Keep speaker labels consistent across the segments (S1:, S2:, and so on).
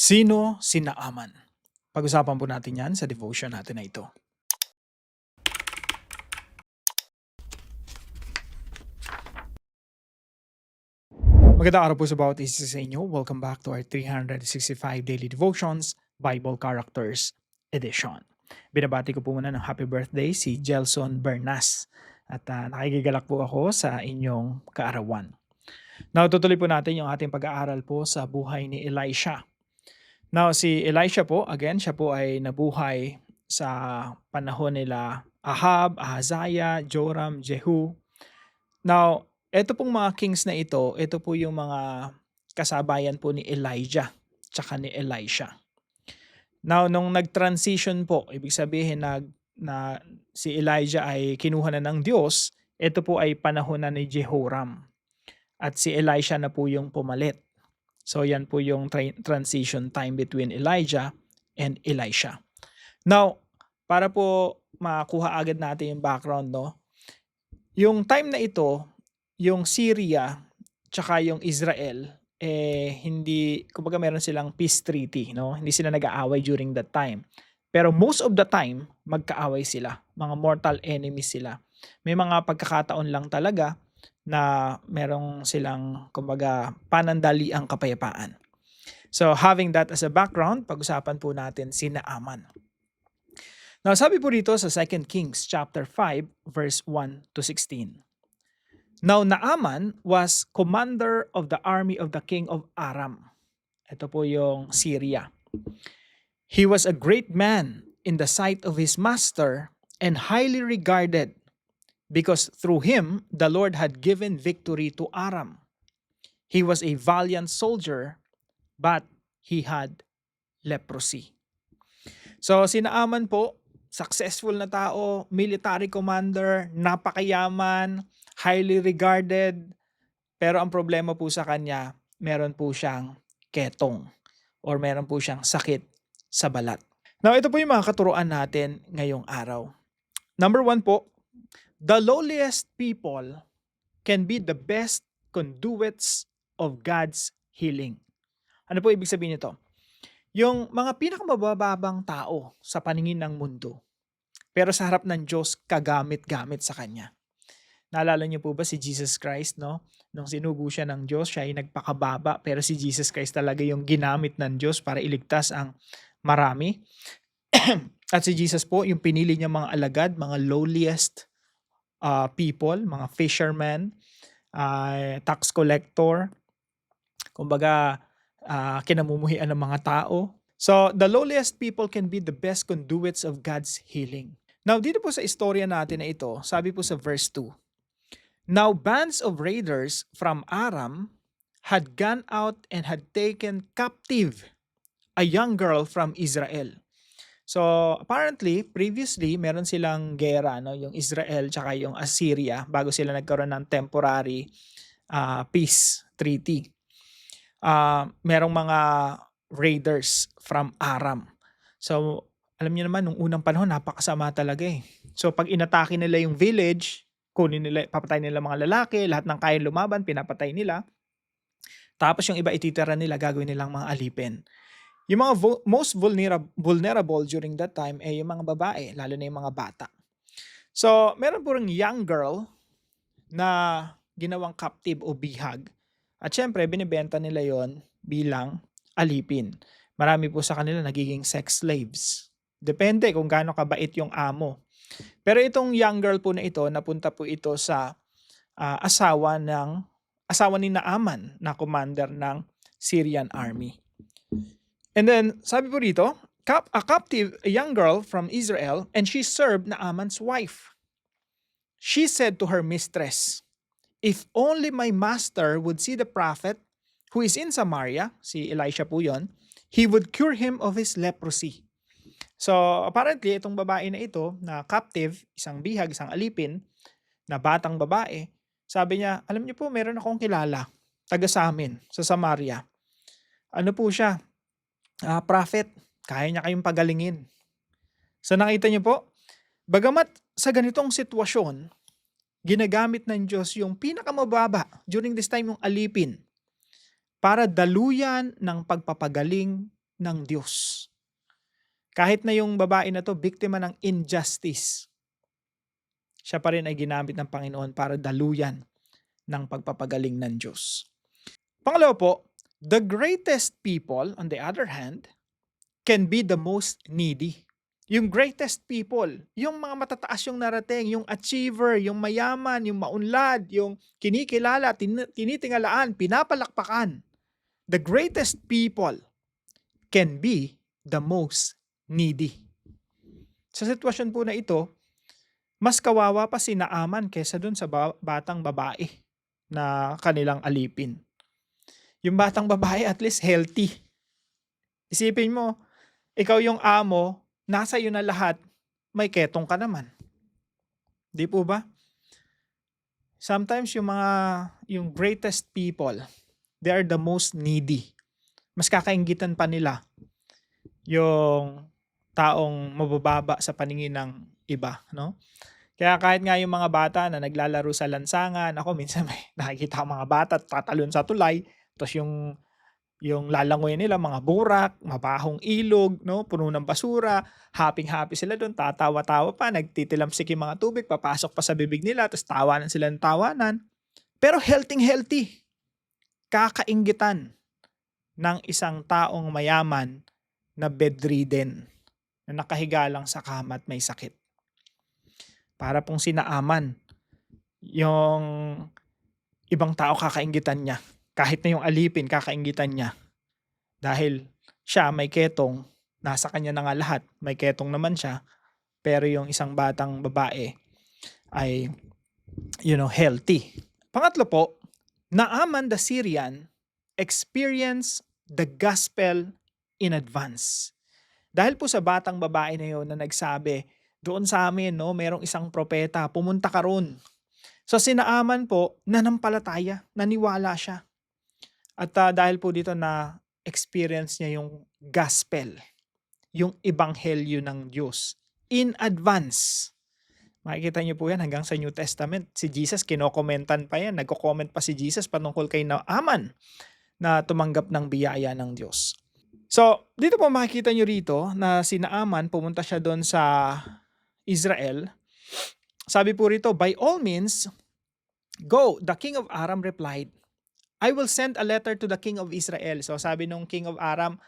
S1: Sino si Naaman? Pag-usapan po natin yan sa devotion natin na ito. Magandang araw po sa bawat isa sa inyo. Welcome back to our 365 Daily Devotions Bible Characters Edition. Binabati ko po muna ng happy birthday si Gelson Bernas at nakikigalak po ako sa inyong kaarawan. Now, tutuloy po natin yung ating pag-aaral po sa buhay ni Elisha. Now, si Elisha po, again, siya po ay nabuhay sa panahon nila Ahab, Ahaziah, Joram, Jehu. Now, ito pong mga kings na ito po yung mga kasabayan po ni Elijah tsaka ni Elisha. Now, nung nag-transition po, ibig sabihin na si Elijah ay kinuha na ng Diyos, ito po ay panahon na ni Jehoram. At si Elisha na po yung pumalit. So yan po yung transition time between Elijah and Elisha. Now, para po makuha agad natin yung background, no? Yung time na ito, yung Syria tsaka yung Israel, hindi, kumbaga meron silang peace treaty, no? Hindi sila nag-aaway during that time. Pero most of the time, magkaaway sila. Mga mortal enemies sila. May mga pagkakataon lang talaga na merong silang, kumbaga, panandaliang kapayapaan. So, having that as a background, pag-usapan po natin si Naaman. Now, sabi po dito sa 2 Kings chapter 5, verse 1 to 16. Now, Naaman was commander of the army of the king of Aram. Ito po yung Syria. He was a great man in the sight of his master and highly regarded, because through him the Lord had given victory to Aram. He was a valiant soldier, but he had leprosy. So si Naaman po, successful na tao, military commander, napakayaman, highly regarded, pero ang problema po sa kanya, meron po siyang ketong or meron po siyang sakit sa balat. Now, ito po yung mga katuruan natin ngayong araw. Number 1 po, the lowliest people can be the best conduits of God's healing. Ano po ibig sabihin nito? Yung mga pinakamabababang tao sa paningin ng mundo, pero sa harap ng Diyos, kagamit-gamit sa Kanya. Naalala niyo po ba si Jesus Christ, no? Nung sinugo siya ng Diyos, siya ay nagpakababa, pero si Jesus Christ talaga yung ginamit ng Diyos para iligtas ang marami. At si Jesus po, yung pinili niya mga alagad, mga lowliest people, mga fishermen, tax collector, kumbaga kinamumuhian ng mga tao. So, the lowliest people can be the best conduits of God's healing. Now, dito po sa istorya natin na ito, sabi po sa verse 2, Now bands of raiders from Aram had gone out and had taken captive a young girl from Israel. So, apparently, previously, meron silang gera, no? Yung Israel tsaka yung Assyria bago sila nagkaroon ng temporary peace treaty. Merong mga raiders from Aram. So, alam niyo naman, nung unang panahon, napakasama talaga eh. So, pag inatake nila yung village, kunin nila, papatay nila mga lalaki, lahat ng kayang lumaban, pinapatay nila. Tapos yung iba ititira nila, gagawin nilang mga alipin. Yung mga most vulnerable during that time ay yung mga babae, lalo na yung mga bata. So, meron po ring young girl na ginawang captive o bihag. At syempre, binibenta nila yon bilang alipin. Marami po sa kanila nagiging sex slaves. Depende kung gaano kabait yung amo. Pero itong young girl po na ito, napunta po ito sa asawa ni Naaman na commander ng Syrian army. And then, sabi po dito, a young girl from Israel, and she served Naaman's wife. She said to her mistress, If only my master would see the prophet who is in Samaria, si Elisha po yon, he would cure him of his leprosy. So, apparently, itong babae na ito, na captive, isang bihag, isang alipin, na batang babae, sabi niya, alam niyo po, meron akong kilala, taga sa amin, sa Samaria. Ano po siya? Prophet, kaya niya kayong pagalingin. So nakita niyo po, bagamat sa ganitong sitwasyon, ginagamit ng Diyos yung pinakamababa during this time yung alipin para daluyan ng pagpapagaling ng Diyos. Kahit na yung babae na to, biktima ng injustice, siya pa rin ay ginamit ng Panginoon para daluyan ng pagpapagaling ng Diyos. Pangalawa po, the greatest people, on the other hand, can be the most needy. Yung greatest people, yung mga matataas yung narating, yung achiever, yung mayaman, yung maunlad, yung kinikilala, tinitingalaan, pinapalakpakan. The greatest people can be the most needy. Sa sitwasyon po na ito, mas kawawa pa si Naaman kaysa dun sa batang babae na kanilang alipin. Yung batang babae at least healthy. Isipin mo, ikaw yung amo, nasa iyo na lahat, may ketong ka naman. Di po ba? Sometimes yung greatest people, they are the most needy. Mas kakainggitan pa nila yung taong mabababa sa paningin ng iba, no? Kaya kahit nga yung mga bata na naglalaro sa lansangan, ako minsan may nakikita akong mga bata tatalon sa tulay, tapos yung lalangoy nila, mga burak, mabahong ilog, no? Puno ng basura, happy-happy sila doon, tatawa-tawa pa, nagtitilamsik yung mga tubig, papasok pa sa bibig nila, tapos tawanan sila ng tawanan. Pero healthy, kakainggitan ng isang taong mayaman na bedridden, na nakahiga lang sa kama at may sakit. Para pong si Naaman, yung ibang tao kakainggitan niya. Kahit na yung alipin, kakainggitan niya. Dahil siya may ketong, nasa kanya na nga lahat, may ketong naman siya, pero yung isang batang babae ay, healthy. Pangatlo po, Naaman the Syrian experienced the gospel in advance. Dahil po sa batang babae na yun na nagsabi, doon sa amin, no, merong isang propeta, pumunta ka ron. So si Naaman po, nanampalataya, naniwala siya. At dahil po dito na experience niya yung gospel, yung ebanghelyo ng Diyos in advance. Makikita niyo po yan hanggang sa New Testament. Si Jesus, kinokomentan pa yan. Nagko-comment pa si Jesus patungkol kay Naaman na tumanggap ng biyaya ng Diyos. So, dito po makikita niyo rito na si Naaman, pumunta siya doon sa Israel. Sabi po rito, by all means, go. The king of Aram replied, I will send a letter to the king of Israel. So sabi nung king of Aram,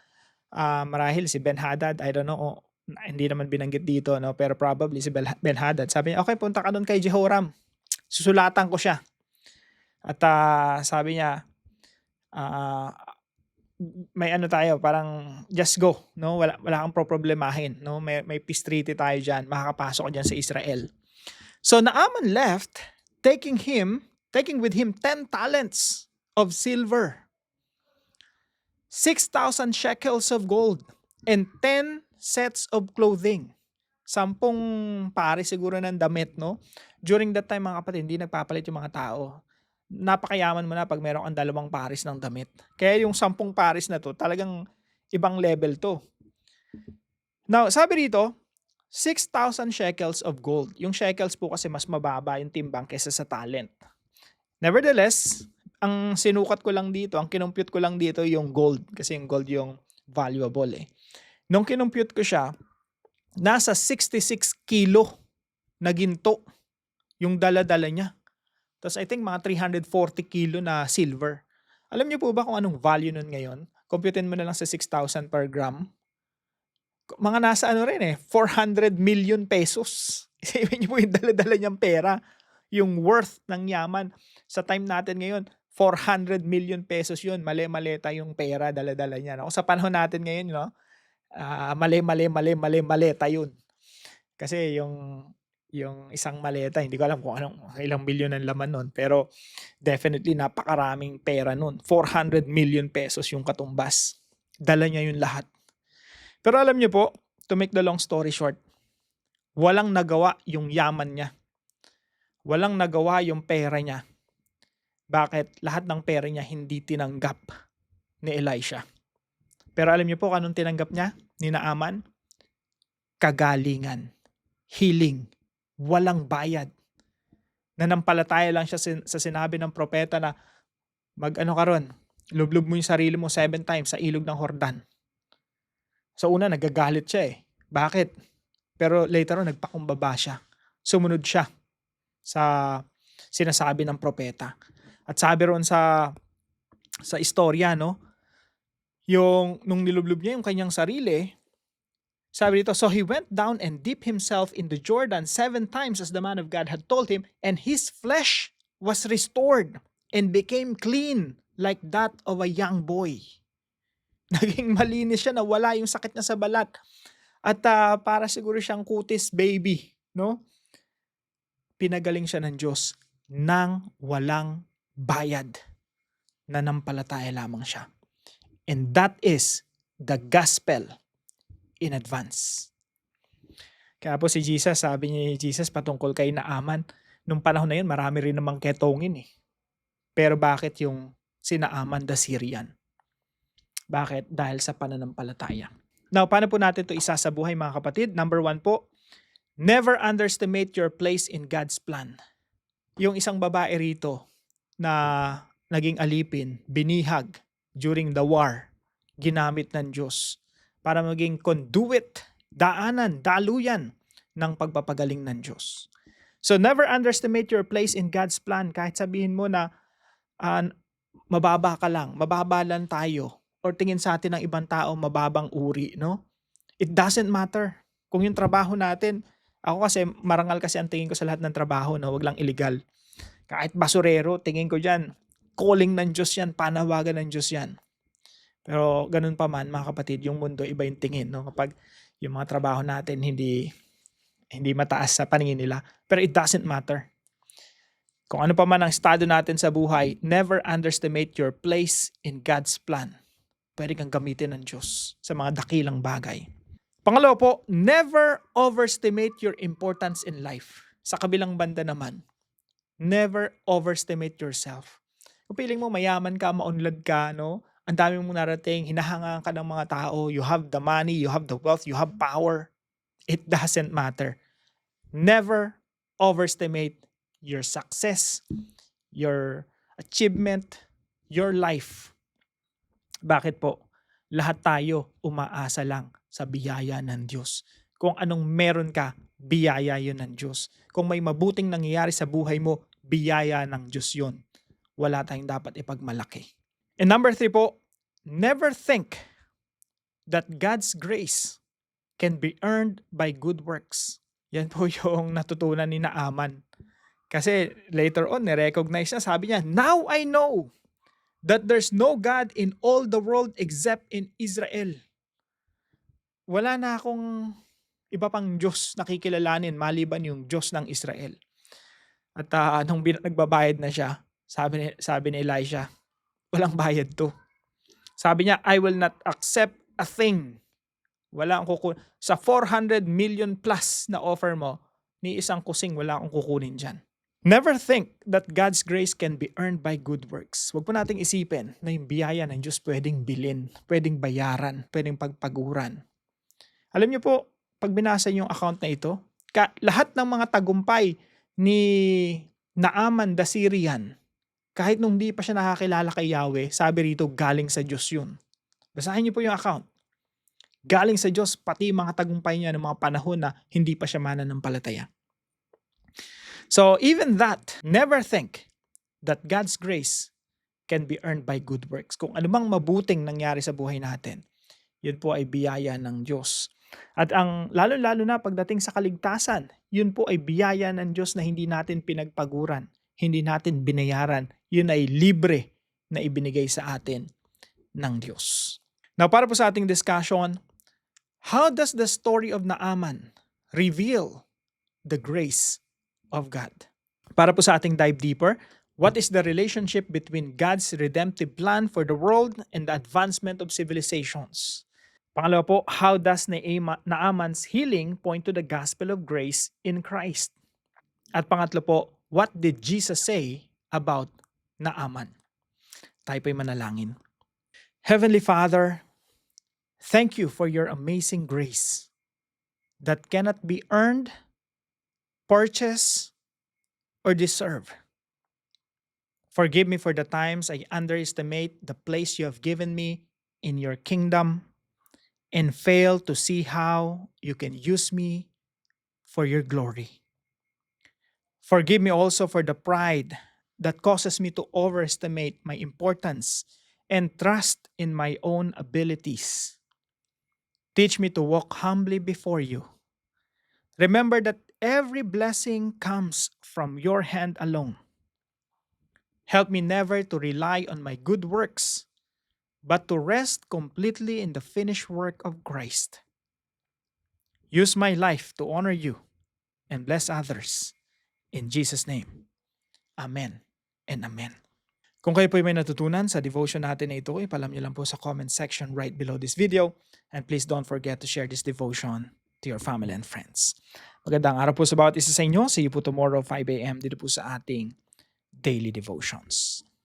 S1: marahil si Ben-Hadad, I don't know, hindi naman binanggit dito, no? Pero probably si Ben-Hadad. Sabi niya, okay, punta ka doon kay Jehoram. Susulatan ko siya. At sabi niya, may ano tayo, parang just go, no? Wala kang problemahin, no? May peace treaty tayo diyan, makakapasok ka diyan sa Israel. So Naaman left, taking with him 10 talents of silver, 6,000 shekels of gold, and 10 sets of clothing. 10 pares siguro ng damit, no? During that time, mga kapatid, hindi nagpapalit yung mga tao. Napakayaman mo na pag meron kang 2 pares ng damit. Kaya yung 10 pares na to, talagang ibang level to. Now, sabi rito, 6,000 shekels of gold. Yung shekels po kasi mas mababa yung timbang kesa sa talent. Nevertheless, ang sinukat ko lang dito, ang kinumpute ko lang dito yung gold. Kasi yung gold yung valuable eh. Nung kinumpute ko siya, nasa 66 kilo na ginto yung dala-dala niya. Tapos I think mga 340 kilo na silver. Alam niyo po ba kung anong value nun ngayon? Computein mo na lang sa 6,000 per gram. Mga nasa 400 million pesos. Isipin niyo po yung dala-dala niyang pera. Yung worth ng yaman. Sa time natin ngayon, 400 million pesos yun. Mali-maleta yung pera, dala-dala niya. No? Sa panahon natin ngayon, mali-maleta yun. Kasi yung isang maleta, hindi ko alam kung ilang milyon ang laman nun. Pero definitely napakaraming pera nun. 400 million pesos yung katumbas. Dala niya yun lahat. Pero alam niyo po, to make the long story short, walang nagawa yung yaman niya. Walang nagawa yung pera niya. Bakit? Lahat ng pera niya hindi tinanggap ni Elisha. Pero alam niyo po kung anong tinanggap niya ni Naaman? Kagalingan. Healing. Walang bayad. Nanampalataya lang siya sa sinabi ng propeta na mag-ano ka ron, lublob mo yung sarili mo 7 times sa ilog ng Jordan. Sa una, nagagalit siya eh. Bakit? Pero later on, nagpakumbaba siya. Sumunod siya sa sinasabi ng propeta. At sabi ron sa istorya, no, yung nung nilublob niya yung kanyang sarili, sabi dito, so he went down and dipped himself in the Jordan 7 times as the man of God had told him, and his flesh was restored and became clean like that of a young boy. Naging malinis siya, nawala yung sakit niya sa balat. At para siguro siyang kutis baby, no? Pinagaling siya ng Diyos nang walang bayad. Nanampalataya lamang siya. And that is the gospel in advance. Kaya po si Jesus, sabi ni Jesus patungkol kay Naaman, nung panahon na yun, marami rin namang ketongin eh. Pero bakit yung si Naaman the Syrian? Bakit? Dahil sa pananampalataya. Now, paano po natin ito isa sa buhay mga kapatid? Number 1 po, never underestimate your place in God's plan. Yung isang babae rito na naging alipin, binihag during the war, ginamit ng Diyos para maging conduit, daanan, daluyan ng pagpapagaling ng Diyos. So never underestimate your place in God's plan. Kahit sabihin mo na mababa ka lang, mababa lang tayo, or tingin sa atin ng ibang tao mababang uri, no? It doesn't matter. Kung yung trabaho natin, ako kasi marangal kasi ang tingin ko sa lahat ng trabaho, no? Wag lang illegal. Kahit basurero, tingin ko dyan, calling ng Diyos yan, panawagan ng Diyos yan. Pero ganun pa man, mga kapatid, yung mundo, iba yung tingin, no? Kapag yung mga trabaho natin hindi mataas sa paningin nila. Pero it doesn't matter. Kung ano pa man ang estado natin sa buhay, never underestimate your place in God's plan. Pwede kang gamitin ng Diyos sa mga dakilang bagay. Pangalawa po, never overestimate your importance in life. Sa kabilang banda naman, never overestimate yourself. Kung piling mo mayaman ka, maunlad ka, no? Ang dami mong narating, hinahangaan ka ng mga tao, you have the money, you have the wealth, you have power. It doesn't matter. Never overestimate your success, your achievement, your life. Bakit po? Lahat tayo umaasa lang sa biyaya ng Diyos. Kung anong meron ka, biyaya yun ng Diyos. Kung may mabuting nangyayari sa buhay mo, biyaya ng Diyos yun. Wala tayong dapat ipagmalaki. And number 3 po, never think that God's grace can be earned by good works. Yan po yung natutunan ni Naaman. Kasi later on, nirecognize niya, sabi niya, now I know that there's no God in all the world except in Israel. Wala na akong iba pang Diyos nakikilalanin maliban yung Diyos ng Israel. At nung nagbabayad na siya, sabi ni Elisha, walang bayad to. Sabi niya, I will not accept a thing. Wala akong kukunin. Sa 400 million plus na offer mo, ni isang kusing wala akong kukunin dyan. Never think that God's grace can be earned by good works. Huwag po nating isipin na yung biyaya ng Diyos pwedeng bilhin, pwedeng bayaran, pwedeng pagpaguran. Alam niyo po, pag binasa niyo yung account na ito, lahat ng mga tagumpay ni Naaman the Syrian, kahit nung di pa siya nakakilala kay Yahweh, sabi rito, galing sa Diyos yun. Basahin niyo po yung account. Galing sa Diyos, pati mga tagumpay niya ng mga panahon na hindi pa siya mananampalataya. So even that, never think that God's grace can be earned by good works. Kung anumang mabuting nangyari sa buhay natin, yun po ay biyaya ng Diyos. At ang lalo-lalo na pagdating sa kaligtasan, yun po ay biyaya ng Diyos na hindi natin pinagpaguran, hindi natin binayaran. Yun ay libre na ibinigay sa atin ng Diyos. Now para po sa ating discussion, how does the story of Naaman reveal the grace of God? Para po sa ating dive deeper, what is the relationship between God's redemptive plan for the world and the advancement of civilizations? Pangalawa po, how does Naaman's healing point to the gospel of grace in Christ? At pangatlo po, what did Jesus say about Naaman? Tayo po'y manalangin. Heavenly Father, thank you for your amazing grace that cannot be earned, purchased, or deserved. Forgive me for the times I underestimate the place you have given me in your kingdom, and fail to see how you can use me for your glory. Forgive me also for the pride that causes me to overestimate my importance and trust in my own abilities. Teach me to walk humbly before you. Remember that every blessing comes from your hand alone. Help me never to rely on my good works, but to rest completely in the finished work of Christ. Use my life to honor you and bless others. In Jesus' name, Amen and Amen. Kung kayo po may natutunan sa devotion natin na ito, ipalam niyo lang po sa comment section right below this video. And please don't forget to share this devotion to your family and friends. Magandang araw po sa bawat isa sa inyo. See you po tomorrow 5 a.m. dito po sa ating Daily Devotions.